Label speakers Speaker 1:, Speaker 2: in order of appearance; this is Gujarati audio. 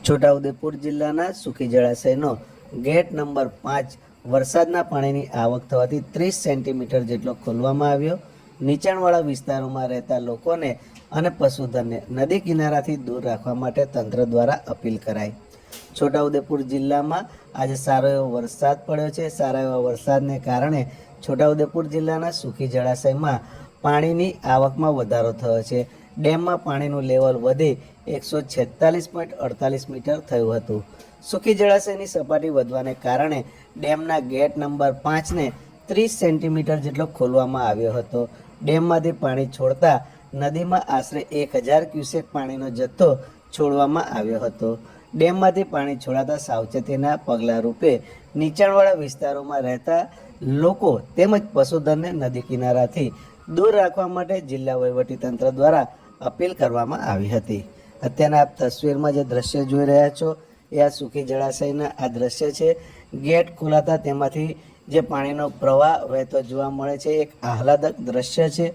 Speaker 1: છોટાઉદેપુર જિલ્લાના સુખી જળાશયનો ગેટ નંબર 5 વરસાદના પાણીની આવક થવાથી 30 સેન્ટીમીટર જેટલો ખોલવામાં આવ્યો। નીચાણવાળા વિસ્તારોમાં રહેતા લોકોને અને પશુધનને નદી કિનારાથી દૂર રાખવા માટે તંત્ર દ્વારા અપીલ કરાઈ। છોટાઉદેપુર જિલ્લામાં આજે સારો એવો વરસાદ પડ્યો છે। સારા એવા વરસાદને કારણે છોટાઉદેપુર જિલ્લાના સુખી જળાશયમાં પાણીની આવકમાં વધારો થયો છે। ડેમમાં પાણીનું લેવલ વધી 146.48 મીટર થયું હતું। સુખી જળાશયની સપાટી વધવાને કારણે ડેમના ગેટ નંબર 5ને 30 સેન્ટીમીટર જેટલો ખોલવામાં આવ્યો હતો। ડેમમાંથી પાણી છોડતા નદીમાં આશરે 1000 ક્યુસેક પાણીનો જથ્થો છોડવામાં આવ્યો હતો। ડેમમાંથી પાણી છોડાતા સાવચેતીના પગલાં રૂપે નીચાણવાળા વિસ્તારોમાં રહેતા લોકો તેમજ પશુધનને નદી કિનારાથી દૂર રાખવા માટે જિલ્લા વહીવટીતંત્ર દ્વારા અપીલ કરવામાં આવી હતી। અત્યારના આપ તસવીરમાં જે દ્રશ્ય જોઈ રહ્યા છો એ આ સુખી જળાશયના આ દ્રશ્ય છે। ગેટ ખોલાતા તેમાંથી જે પાણીનો પ્રવાહ વહેતો જોવા મળે છે, એક આહલાદક દ્રશ્ય છે।